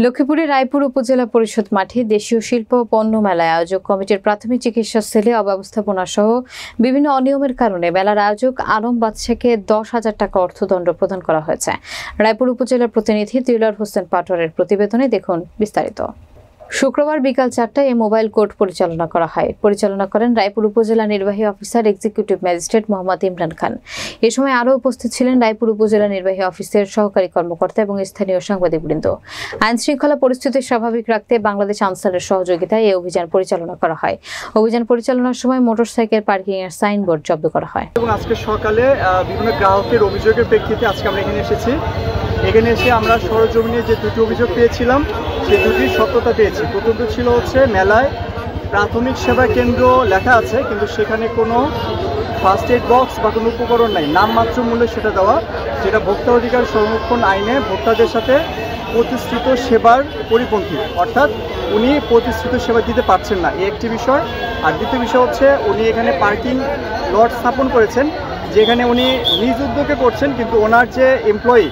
লক্ষ্মীপুরের রায়পুর উপজেলা পরিষদ মাঠে দেশীয় শিল্প ও পণ্য মেলায় আয়োজক কমিটির প্রাথমিক চিকিৎসা সেলে অব্যবস্থাপনা সহ বিভিন্ন অনিয়মের কারণে মেলার আয়োজক আলম বাদশাকে 10,000 টাকা অর্থদণ্ড প্রদান করা হয়েছে। রায়পুর উপজেলার প্রতিনিধি দিলওয়ার হোসেন পাটোয়ারের প্রতিবেদনে দেখুন বিস্তারিত। শুক্রবার বিকাল 4টায় এই মোবাইল কোর্ট পরিচালনা করেন রায়পুর উপজেলা নির্বাহী officer executive magistrate Mohammad Imran Khan. এ সময় আরও উপস্থিত ছিলেন রায়পুর উপজেলা নির্বাহী অফিসের সহকারী কর্মকর্তা এবং স্থানীয় সাংবাদিকবৃন্দ। আইন শৃঙ্খলা পরিস্থিতি স্বাভাবিক রাখতে বাংলাদেশ আনসারের সহযোগিতায় এই অভিযান পরিচালনা করা হয়। অভিযান পরিচালনার সময় মোটরসাইকেল পার্কিং এর সাইনবোর্ড জব্দ করা হয়। এবং আজকে সকালে বিভিন্ন গ্রাহকের অভিযোগের প্রেক্ষিতে আজকে আমরা এখানে এসেছি। এখানে এসে আমরা সরজমিনে যে দুটি অভিযোগ পেয়েছিলাম সেই দুটির সত্যতা পেয়েছি। প্রথমত ছিল মেলায় প্রাথমিক সেবা কেন্দ্র লেখা আছে, কিন্তু সেখানে কোনো ফার্স্ট এড বক্স বা কোনো উপকরণ নাই, নামমাত্র মূল্যে সেটা দেওয়া, যেটা ভোক্তা অধিকার সংরক্ষণ আইনে ভোক্তাদের সাথে প্রতিশ্রুত সেবার পরিপন্থী, অর্থাৎ উনি প্রতিশ্রুত সেবা দিতে পারছেন না, এই একটি বিষয়। আর দ্বিতীয় বিষয় হচ্ছে উনি এখানে পার্কিং লট স্থাপন করেছেন, যেখানে উনি নিজ উদ্যোগে করছেন, কিন্তু ওনার যে এমপ্লয়ি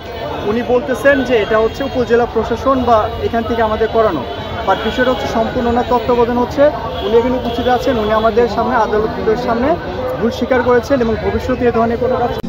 উনি বলতেছেন যে এটা হচ্ছে উপজেলা প্রশাসন বা এখান থেকে আমাদের করানো। বাট বিষয়টা হচ্ছে সম্পূর্ণ ওনার তত্ত্বাবধান হচ্ছে, উনি এখানে উপস্থিত আছেন, উনি আমাদের সামনে আদালতের সামনে ভুল স্বীকার করেছেন এবং ভবিষ্যতে এ ধরনের কোনো কাজ